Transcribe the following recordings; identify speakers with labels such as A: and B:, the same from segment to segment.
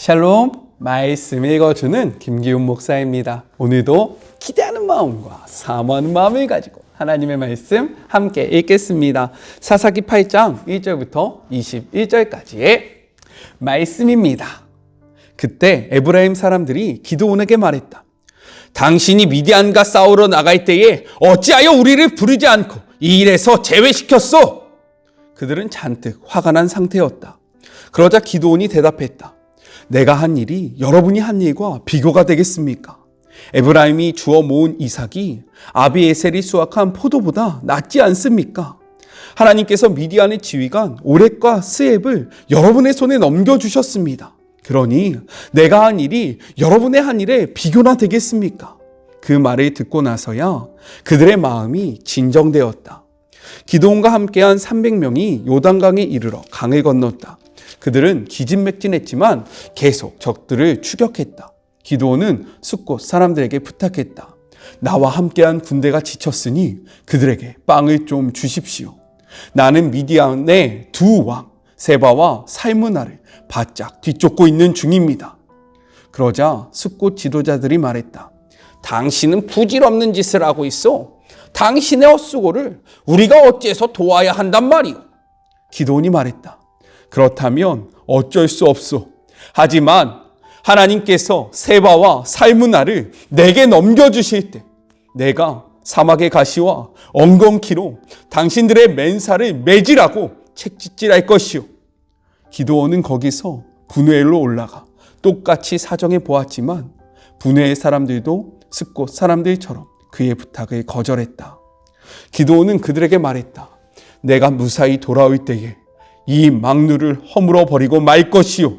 A: 샬롬, 말씀 읽어주는 김기훈 목사입니다. 오늘도 기대하는 마음과 사모하는 마음을 가지고 하나님의 말씀 함께 읽겠습니다. 사사기 8장 1절부터 21절까지의 말씀입니다. 그때 에브라임 사람들이 기드온에게 말했다. 당신이 미디안과 싸우러 나갈 때에 어찌하여 우리를 부르지 않고 이 일에서 제외시켰소? 그들은 잔뜩 화가 난 상태였다. 그러자 기드온이 대답했다. 내가 한 일이 여러분이 한 일과 비교가 되겠습니까? 에브라임이 주워 모은 이삭이 아비에셀이 수확한 포도보다 낫지 않습니까? 하나님께서 미디안의 지휘관 오렙과 스앱을 여러분의 손에 넘겨주셨습니다. 그러니 내가 한 일이 여러분의 한 일에 비교나 되겠습니까? 그 말을 듣고 나서야 그들의 마음이 진정되었다. 기드온과 함께한 300명이 요단강에 이르러 강을 건넜다. 그들은 기진맥진했지만 계속 적들을 추격했다. 기드온은 숫곳 사람들에게 부탁했다. 나와 함께한 군대가 지쳤으니 그들에게 빵을 좀 주십시오. 나는 미디안의 두 왕 세바와 살무나를 바짝 뒤쫓고 있는 중입니다. 그러자 숫곳 지도자들이 말했다. 당신은 부질없는 짓을 하고 있어. 당신의 헛수고를 우리가 어째서 도와야 한단 말이오. 기드온이 말했다. 그렇다면 어쩔 수 없소. 하지만 하나님께서 세바와 살무나를 내게 넘겨주실 때 내가 사막의 가시와 엉겅퀴로 당신들의 맨살을 매질하고 채찍질할 것이오. 기드온은 거기서 분회엘로 올라가 똑같이 사정해 보았지만 분회엘 사람들도 숫곳 사람들처럼 그의 부탁을 거절했다. 기드온은 그들에게 말했다. 내가 무사히 돌아올 때에 이 망루를 허물어 버리고 말 것이요.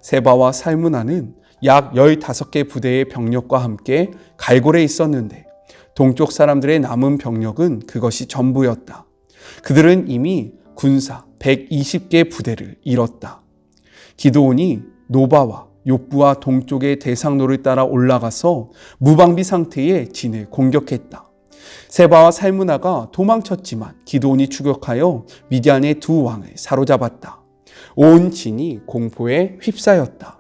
A: 세바와 살무나는 약 15개 부대의 병력과 함께 갈골에 있었는데 동쪽 사람들의 남은 병력은 그것이 전부였다. 그들은 이미 군사 120개 부대를 잃었다. 기드온이 노바와 욥부와 동쪽의 대상로를 따라 올라가서 무방비 상태의 진을 공격했다. 세바와 살무나가 도망쳤지만 기드온이 추격하여 미디안의 두 왕을 사로잡았다. 온 진이 공포에 휩싸였다.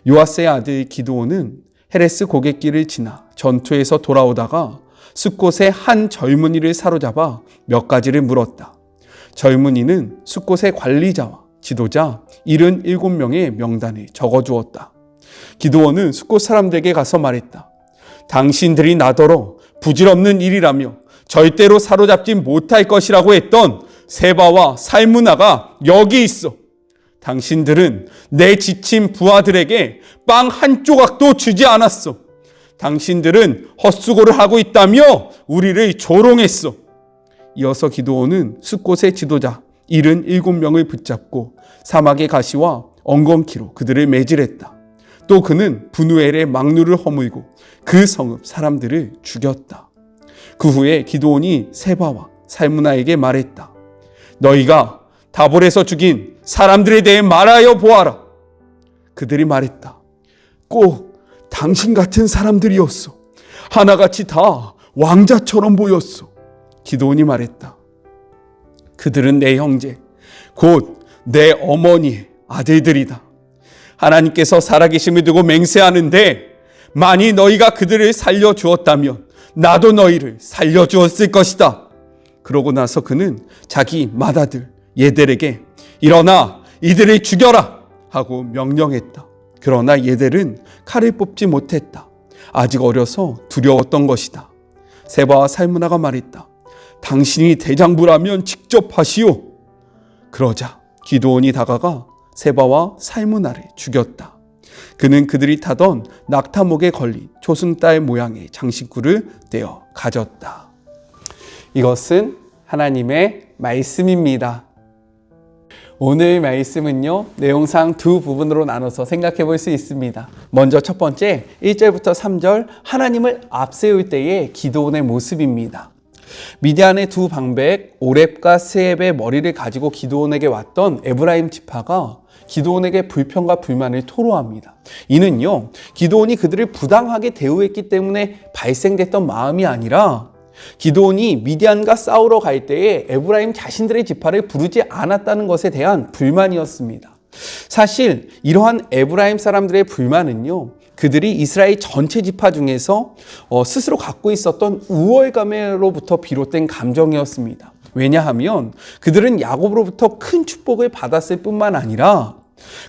A: 요아스의 아들 기드온은 헤레스 고갯길을 지나 전투에서 돌아오다가 숫곳의 한 젊은이를 사로잡아 몇 가지를 물었다. 젊은이는 숫곳의 관리자와 지도자 77명의 명단을 적어주었다. 기드온은 숫곳 사람들에게 가서 말했다. 당신들이 나더러 부질없는 일이라며 절대로 사로잡지 못할 것이라고 했던 세바와 살무나가 여기 있어. 당신들은 내 지친 부하들에게 빵 한 조각도 주지 않았어. 당신들은 헛수고를 하고 있다며 우리를 조롱했어. 이어서 기드온은 숫곳의 지도자 77명을 붙잡고 사막의 가시와 엉겅퀴로 그들을 매질했다. 또 그는 분우엘의 망루를 허물고 그 성읍 사람들을 죽였다. 그 후에 기드온이 세바와 살무나에게 말했다. 너희가 다볼에서 죽인 사람들에 대해 말하여 보아라. 그들이 말했다. 꼭 당신 같은 사람들이었어. 하나같이 다 왕자처럼 보였어. 기드온이 말했다. 그들은 내 형제, 곧 내 어머니의 아들들이다. 하나님께서 살아계심을 두고 맹세하는데 만일 너희가 그들을 살려주었다면 나도 너희를 살려주었을 것이다. 그러고 나서 그는 자기 맏아들 예델에게 일어나 이들을 죽여라 하고 명령했다. 그러나 예델은 칼을 뽑지 못했다. 아직 어려서 두려웠던 것이다. 세바와 살무나가 말했다. 당신이 대장부라면 직접 하시오. 그러자 기드온이 다가가 세바와 살무나를 죽였다. 그는 그들이 타던 낙타목에 걸린 초승달 모양의 장식구를 떼어 가졌다. 이것은 하나님의 말씀입니다. 오늘 말씀은요, 내용상 두 부분으로 나눠서 생각해 볼 수 있습니다. 먼저 첫 번째, 1절부터 3절, 하나님을 앞세울 때의 기드온의 모습입니다. 미디안의 두 방백 오렙과 스앱의 머리를 가지고 기드온에게 왔던 에브라임 지파가 기드온에게 불평과 불만을 토로합니다. 이는요, 기드온이 그들을 부당하게 대우했기 때문에 발생됐던 마음이 아니라 기드온이 미디안과 싸우러 갈 때에 에브라임 자신들의 지파를 부르지 않았다는 것에 대한 불만이었습니다. 사실 이러한 에브라임 사람들의 불만은요, 그들이 이스라엘 전체 지파 중에서 스스로 갖고 있었던 우월감으로부터 비롯된 감정이었습니다. 왜냐하면 그들은 야곱으로부터 큰 축복을 받았을 뿐만 아니라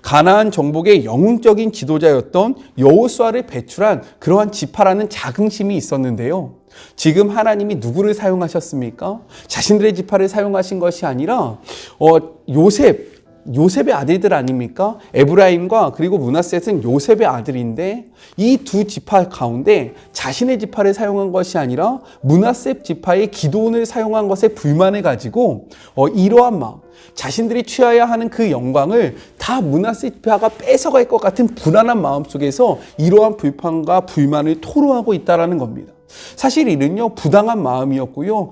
A: 가나안 정복의 영웅적인 지도자였던 여호수아를 배출한 그러한 지파라는 자긍심이 있었는데요. 지금 하나님이 누구를 사용하셨습니까? 자신들의 지파를 사용하신 것이 아니라 요셉의 아들들 아닙니까? 에브라임과 그리고 므낫셋은 요셉의 아들인데 이 두 지파 가운데 자신의 지파를 사용한 것이 아니라 므낫셋 지파의 기드온을 사용한 것에 불만을 가지고 이러한 마음, 자신들이 취해야 하는 그 영광을 다 므낫셋 지파가 뺏어갈 것 같은 불안한 마음 속에서 이러한 불판과 불만을 토로하고 있다는 겁니다. 사실 이는요, 부당한 마음이었고요,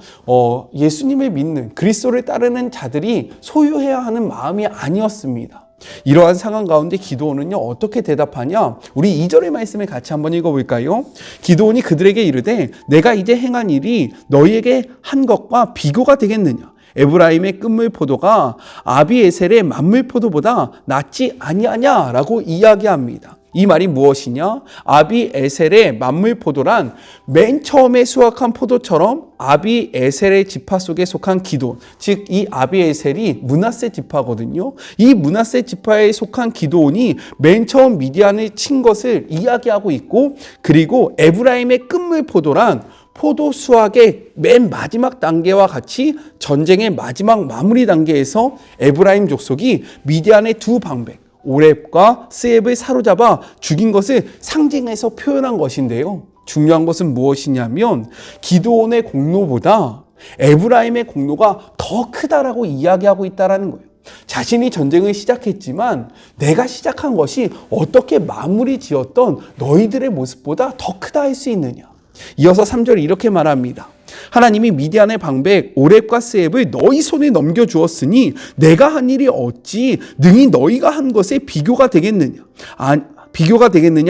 A: 예수님을 믿는 그리스도를 따르는 자들이 소유해야 하는 마음이 아니었습니다. 이러한 상황 가운데 기드온은요, 어떻게 대답하냐? 우리 2절의 말씀을 같이 한번 읽어볼까요? 기드온이 그들에게 이르되 내가 이제 행한 일이 너희에게 한 것과 비교가 되겠느냐? 에브라임의 끝물포도가 아비에셀의 만물포도보다 낫지 아니하냐라고 이야기합니다. 이 말이 무엇이냐? 아비에셀의 만물포도란 맨 처음에 수확한 포도처럼 아비에셀의 지파 속에 속한 기드온, 즉 이 아비에셀이 므낫셋 지파거든요. 이 므낫셋 지파에 속한 기드온이 맨 처음 미디안을 친 것을 이야기하고 있고, 그리고 에브라임의 끝물포도란 포도 수확의 맨 마지막 단계와 같이 전쟁의 마지막 마무리 단계에서 에브라임 족속이 미디안의 두 방백 오렙과 스앱을 사로잡아 죽인 것을 상징해서 표현한 것인데요. 중요한 것은 무엇이냐면 기드온의 공로보다 에브라임의 공로가 더 크다라고 이야기하고 있다는 거예요. 자신이 전쟁을 시작했지만 내가 시작한 것이 어떻게 마무리 지었던 너희들의 모습보다 더 크다 할 수 있느냐. 이어서 3절에 이렇게 말합니다. 하나님이 미디안의 방백 오렙과 스앱을 너희 손에 넘겨주었으니 내가 한 일이 어찌 능히 너희가 한 것에 비교가 되겠느냐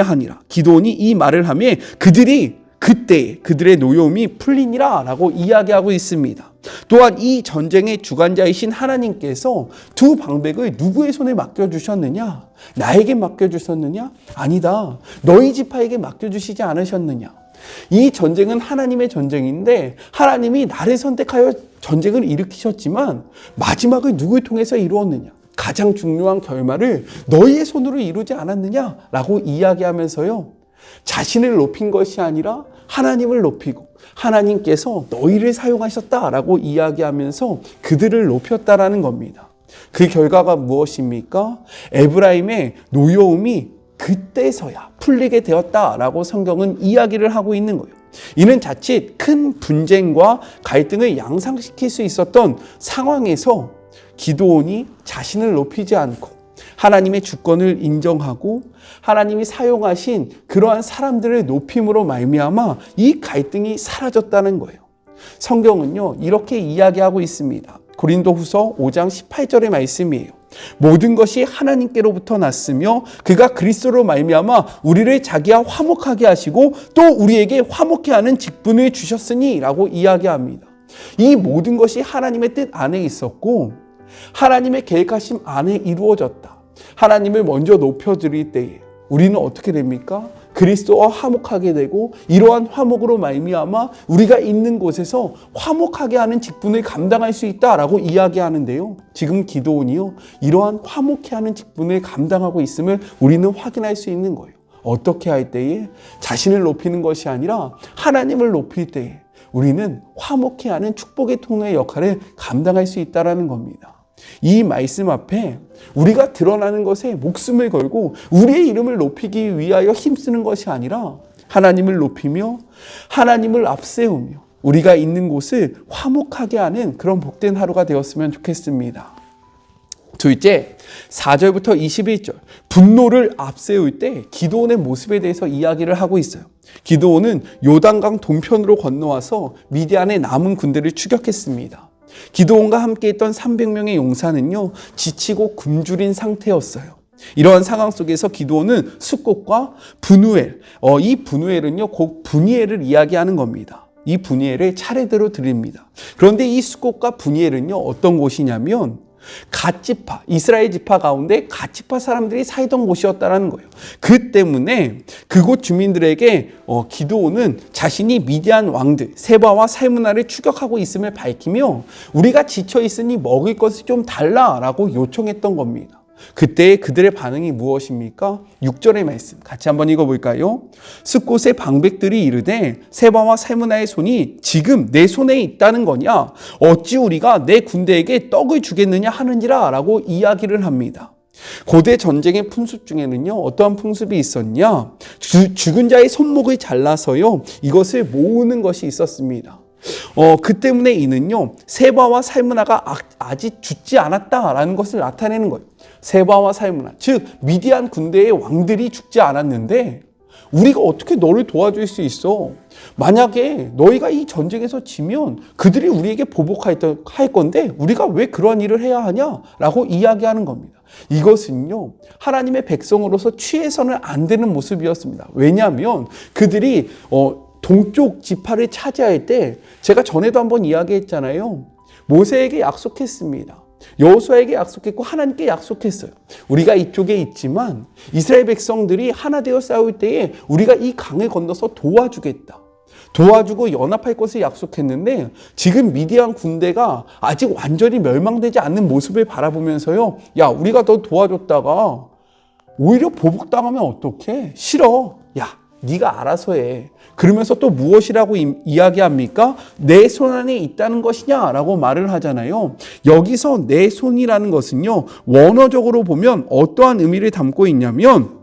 A: 하니라. 기드온이 이 말을 하며 그들이 그때 그들의 노여움이 풀리니라 라고 이야기하고 있습니다. 또한 이 전쟁의 주관자이신 하나님께서 두 방백을 누구의 손에 맡겨주셨느냐? 나에게 맡겨주셨느냐? 아니다. 너희 지파에게 맡겨주시지 않으셨느냐? 이 전쟁은 하나님의 전쟁인데 하나님이 나를 선택하여 전쟁을 일으키셨지만 마지막을 누구를 통해서 이루었느냐? 가장 중요한 결말을 너희의 손으로 이루지 않았느냐라고 이야기하면서요, 자신을 높인 것이 아니라 하나님을 높이고 하나님께서 너희를 사용하셨다라고 이야기하면서 그들을 높였다라는 겁니다. 그 결과가 무엇입니까? 에브라임의 노여움이 그때서야 풀리게 되었다라고 성경은 이야기를 하고 있는 거예요. 이는 자칫 큰 분쟁과 갈등을 양상시킬 수 있었던 상황에서 기드온이 자신을 높이지 않고 하나님의 주권을 인정하고 하나님이 사용하신 그러한 사람들을 높임으로 말미암아 이 갈등이 사라졌다는 거예요. 성경은요, 이렇게 이야기하고 있습니다. 고린도후서 5장 18절의 말씀이에요. 모든 것이 하나님께로부터 났으며 그가 그리스도로 말미암아 우리를 자기와 화목하게 하시고 또 우리에게 화목케 하는 직분을 주셨으니 라고 이야기합니다. 이 모든 것이 하나님의 뜻 안에 있었고 하나님의 계획하심 안에 이루어졌다. 하나님을 먼저 높여드릴 때에 우리는 어떻게 됩니까? 그리스도와 화목하게 되고 이러한 화목으로 말미암아 우리가 있는 곳에서 화목하게 하는 직분을 감당할 수 있다라고 이야기하는데요. 지금 기드온이요, 이러한 화목케 하는 직분을 감당하고 있음을 우리는 확인할 수 있는 거예요. 어떻게 할 때에? 자신을 높이는 것이 아니라 하나님을 높일 때에 우리는 화목케 하는 축복의 통로의 역할을 감당할 수 있다는 겁니다. 이 말씀 앞에 우리가 드러나는 것에 목숨을 걸고 우리의 이름을 높이기 위하여 힘쓰는 것이 아니라 하나님을 높이며 하나님을 앞세우며 우리가 있는 곳을 화목하게 하는 그런 복된 하루가 되었으면 좋겠습니다. 둘째, 4절부터 21절 분노를 앞세울 때 기드온의 모습에 대해서 이야기를 하고 있어요. 기드온은 요단강 동편으로 건너와서 미디안의 남은 군대를 추격했습니다. 기드온과 함께 있던 300명의 용사는요, 지치고 굶주린 상태였어요. 이러한 상황 속에서 기드온은 숫곳과 브누엘, 이 브누엘은요, 곧 브니엘을 이야기하는 겁니다. 이 브니엘을 차례대로 드립니다. 그런데 이 숫곳과 브니엘은요, 어떤 곳이냐면 갓지파, 이스라엘 지파 가운데 갓지파 사람들이 살던 곳이었다는 거예요. 그 때문에 그곳 주민들에게 기드온은 자신이 미디안 왕들 세바와 살무나를 추격하고 있음을 밝히며 우리가 지쳐 있으니 먹을 것을 좀 달라라고 요청했던 겁니다. 그때 그들의 반응이 무엇입니까? 6절의 말씀 같이 한번 읽어볼까요? 숫곳의 방백들이 이르되 세바와 살무나의 손이 지금 내 손에 있다는 거냐? 어찌 우리가 내 군대에게 떡을 주겠느냐 하는지라 라고 이야기를 합니다. 고대 전쟁의 풍습 중에는요, 어떠한 풍습이 있었냐? 죽은 자의 손목을 잘라서요, 이것을 모으는 것이 있었습니다. 그 때문에 이는요, 세바와 살무나가 아직 죽지 않았다라는 것을 나타내는 거예요. 세바와 살무나, 즉 미디안 군대의 왕들이 죽지 않았는데 우리가 어떻게 너를 도와줄 수 있어? 만약에 너희가 이 전쟁에서 지면 그들이 우리에게 보복할 건데 우리가 왜 그런 일을 해야 하냐? 라고 이야기하는 겁니다. 이것은요, 하나님의 백성으로서 취해서는 안 되는 모습이었습니다. 왜냐하면 그들이 동쪽 지파를 차지할 때 제가 전에도 한번 이야기했잖아요. 모세에게 약속했습니다. 여호수아에게 약속했고 하나님께 약속했어요. 우리가 이쪽에 있지만 이스라엘 백성들이 하나 되어 싸울 때에 우리가 이 강을 건너서 도와주겠다. 도와주고 연합할 것을 약속했는데 지금 미디안 군대가 아직 완전히 멸망되지 않는 모습을 바라보면서요. 야, 우리가 너 도와줬다가 오히려 보복당하면 어떡해? 싫어. 야, 네가 알아서 해. 그러면서 또 무엇이라고 이야기합니까? 내 손 안에 있다는 것이냐라고 말을 하잖아요. 여기서 내 손이라는 것은요, 원어적으로 보면 어떠한 의미를 담고 있냐면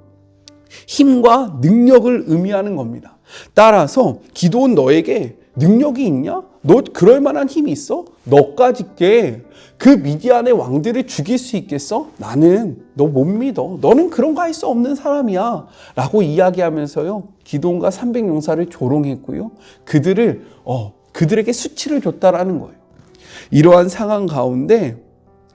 A: 힘과 능력을 의미하는 겁니다. 따라서 기도온 너에게 능력이 있냐? 너 그럴 만한 힘이 있어? 너까지 그 미디안의 왕들을 죽일 수 있겠어? 나는 너 못 믿어. 너는 그런 거 할 수 없는 사람이야. 라고 이야기하면서요, 기드온과 300용사를 조롱했고요. 그들에게 수치를 줬다라는 거예요. 이러한 상황 가운데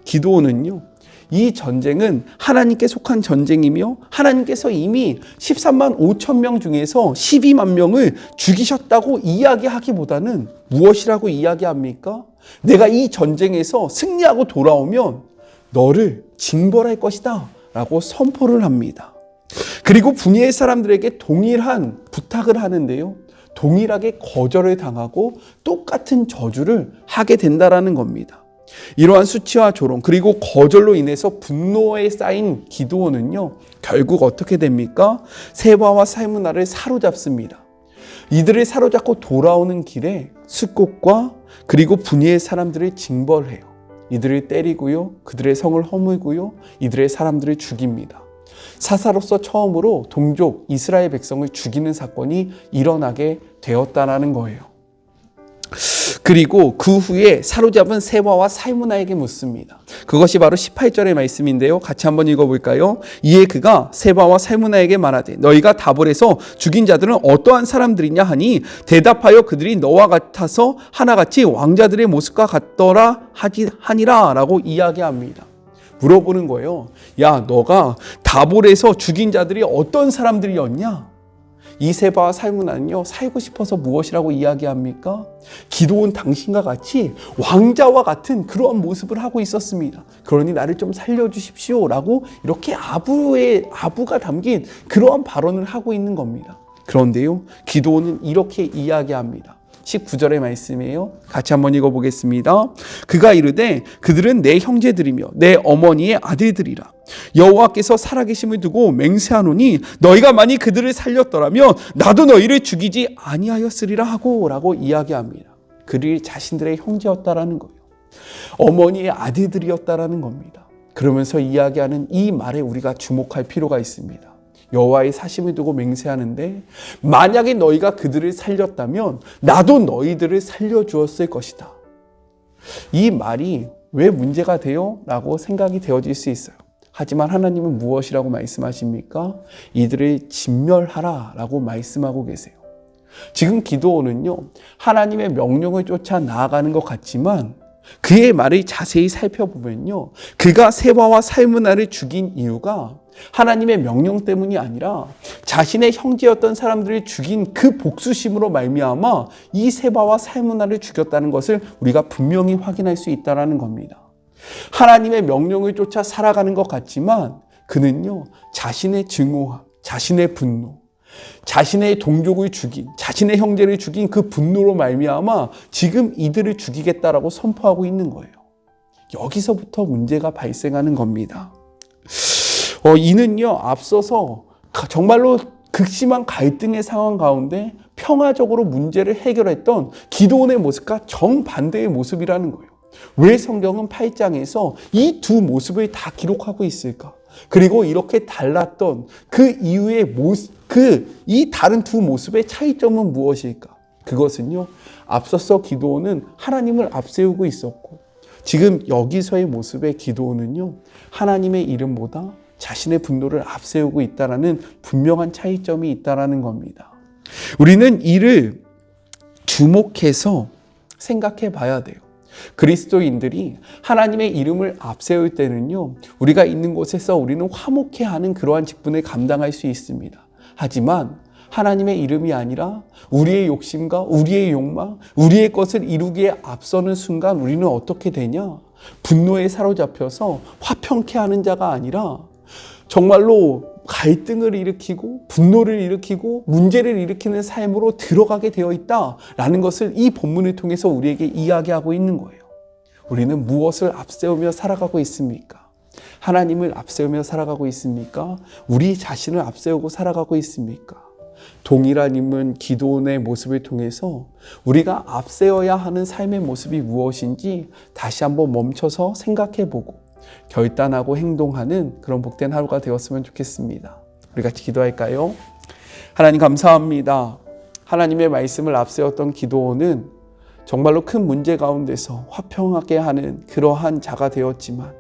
A: 기드온은요, 이 전쟁은 하나님께 속한 전쟁이며 하나님께서 이미 13만 5천 명 중에서 12만 명을 죽이셨다고 이야기하기보다는 무엇이라고 이야기합니까? 내가 이 전쟁에서 승리하고 돌아오면 너를 징벌할 것이다 라고 선포를 합니다. 그리고 분이엘 사람들에게 동일한 부탁을 하는데요, 동일하게 거절을 당하고 똑같은 저주를 하게 된다라는 겁니다. 이러한 수치와 조롱 그리고 거절로 인해서 분노에 쌓인 기드온은요, 결국 어떻게 됩니까? 세바와 살무나를 사로잡습니다. 이들을 사로잡고 돌아오는 길에 숫곳과 그리고 분이엘 사람들을 징벌해요. 이들을 때리고요, 그들의 성을 허물고요, 이들의 사람들을 죽입니다. 사사로서 처음으로 동족 이스라엘 백성을 죽이는 사건이 일어나게 되었다는 거예요. 그리고 그 후에 사로잡은 세바와 살무나에게 묻습니다. 그것이 바로 18절의 말씀인데요. 같이 한번 읽어볼까요? 이에 그가 세바와 살무나에게 말하되 너희가 다볼에서 죽인 자들은 어떠한 사람들이냐 하니 대답하여 그들이 너와 같아서 하나같이 왕자들의 모습과 같더라 하니라 라고 이야기합니다. 물어보는 거예요. 야, 너가 다볼에서 죽인 자들이 어떤 사람들이었냐? 이 세바와 살무나는요, 살고 싶어서 무엇이라고 이야기합니까? 기도온 당신과 같이 왕자와 같은 그러한 모습을 하고 있었습니다. 그러니 나를 좀 살려주십시오 라고 이렇게 아부가 담긴 그러한 발언을 하고 있는 겁니다. 그런데요, 기도온은 이렇게 이야기합니다. 19절의 말씀이에요. 같이 한번 읽어보겠습니다. 그가 이르되 그들은 내 형제들이며 내 어머니의 아들들이라. 여호와께서 살아계심을 두고 맹세하노니 너희가 만일 그들을 살렸더라면 나도 너희를 죽이지 아니하였으리라 하고 라고 이야기합니다. 그들이 자신들의 형제였다라는 거예요. 어머니의 아들들이었다라는 겁니다. 그러면서 이야기하는 이 말에 우리가 주목할 필요가 있습니다. 여호와의 사심을 두고 맹세하는데 만약에 너희가 그들을 살렸다면 나도 너희들을 살려주었을 것이다. 이 말이 왜 문제가 돼요? 라고 생각이 되어질 수 있어요. 하지만 하나님은 무엇이라고 말씀하십니까? 이들을 진멸하라 라고 말씀하고 계세요. 지금 기드온은요, 하나님의 명령을 쫓아 나아가는 것 같지만 그의 말을 자세히 살펴보면요, 그가 세바와 살무나를 죽인 이유가 하나님의 명령 때문이 아니라 자신의 형제였던 사람들을 죽인 그 복수심으로 말미암아 이 세바와 살무나를 죽였다는 것을 우리가 분명히 확인할 수 있다는 겁니다. 하나님의 명령을 쫓아 살아가는 것 같지만 그는요, 자신의 증오와 자신의 분노, 자신의 동족을 죽인, 자신의 형제를 죽인 그 분노로 말미암아 지금 이들을 죽이겠다라고 선포하고 있는 거예요. 여기서부터 문제가 발생하는 겁니다. 이는요, 앞서서 정말로 극심한 갈등의 상황 가운데 평화적으로 문제를 해결했던 기드온의 모습과 정반대의 모습이라는 거예요. 왜 성경은 8장에서 이 두 모습을 다 기록하고 있을까? 그리고 이렇게 달랐던 그 이후의 이 다른 두 모습의 차이점은 무엇일까? 그것은요, 앞서서 기드온은 하나님을 앞세우고 있었고, 지금 여기서의 모습의 기드온은요, 하나님의 이름보다 자신의 분노를 앞세우고 있다라는 분명한 차이점이 있다라는 겁니다. 우리는 이를 주목해서 생각해 봐야 돼요. 그리스도인들이 하나님의 이름을 앞세울 때는요, 우리가 있는 곳에서 우리는 화목해하는 그러한 직분을 감당할 수 있습니다. 하지만 하나님의 이름이 아니라 우리의 욕심과 우리의 욕망, 우리의 것을 이루기에 앞서는 순간 우리는 어떻게 되냐? 분노에 사로잡혀서 화평케 하는 자가 아니라 정말로 갈등을 일으키고 분노를 일으키고 문제를 일으키는 삶으로 들어가게 되어 있다라는 것을 이 본문을 통해서 우리에게 이야기하고 있는 거예요. 우리는 무엇을 앞세우며 살아가고 있습니까? 하나님을 앞세우며 살아가고 있습니까? 우리 자신을 앞세우고 살아가고 있습니까? 동일한 인물 기드온의 모습을 통해서 우리가 앞세워야 하는 삶의 모습이 무엇인지 다시 한번 멈춰서 생각해보고 결단하고 행동하는 그런 복된 하루가 되었으면 좋겠습니다. 우리 같이 기도할까요? 하나님 감사합니다. 하나님의 말씀을 앞세웠던 기드온은 정말로 큰 문제 가운데서 화평하게 하는 그러한 자가 되었지만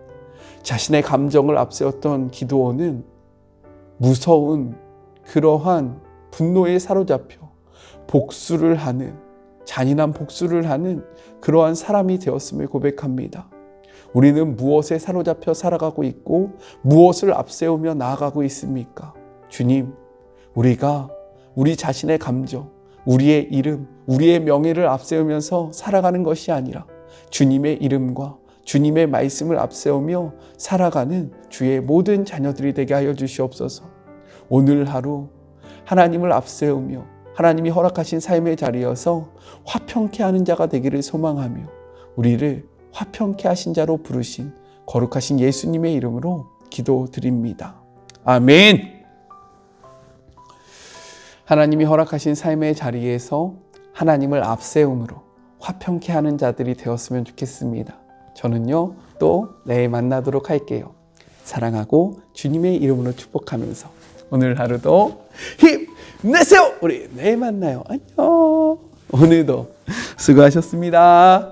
A: 자신의 감정을 앞세웠던 기드온은 무서운 그러한 분노에 사로잡혀 복수를 하는, 잔인한 복수를 하는 그러한 사람이 되었음을 고백합니다. 우리는 무엇에 사로잡혀 살아가고 있고 무엇을 앞세우며 나아가고 있습니까? 주님, 우리가 우리 자신의 감정, 우리의 이름, 우리의 명예를 앞세우면서 살아가는 것이 아니라 주님의 이름과 주님의 말씀을 앞세우며 살아가는 주의 모든 자녀들이 되게 하여 주시옵소서. 오늘 하루 하나님을 앞세우며 하나님이 허락하신 삶의 자리여서 화평케 하는 자가 되기를 소망하며 우리를 화평케 하신 자로 부르신 거룩하신 예수님의 이름으로 기도드립니다. 아멘. 하나님이 허락하신 삶의 자리에서 하나님을 앞세움으로 화평케 하는 자들이 되었으면 좋겠습니다. 저는요, 또 내일 만나도록 할게요. 사랑하고 주님의 이름으로 축복하면서 오늘 하루도 힘내세요. 우리 내일 만나요. 안녕. 오늘도 수고하셨습니다.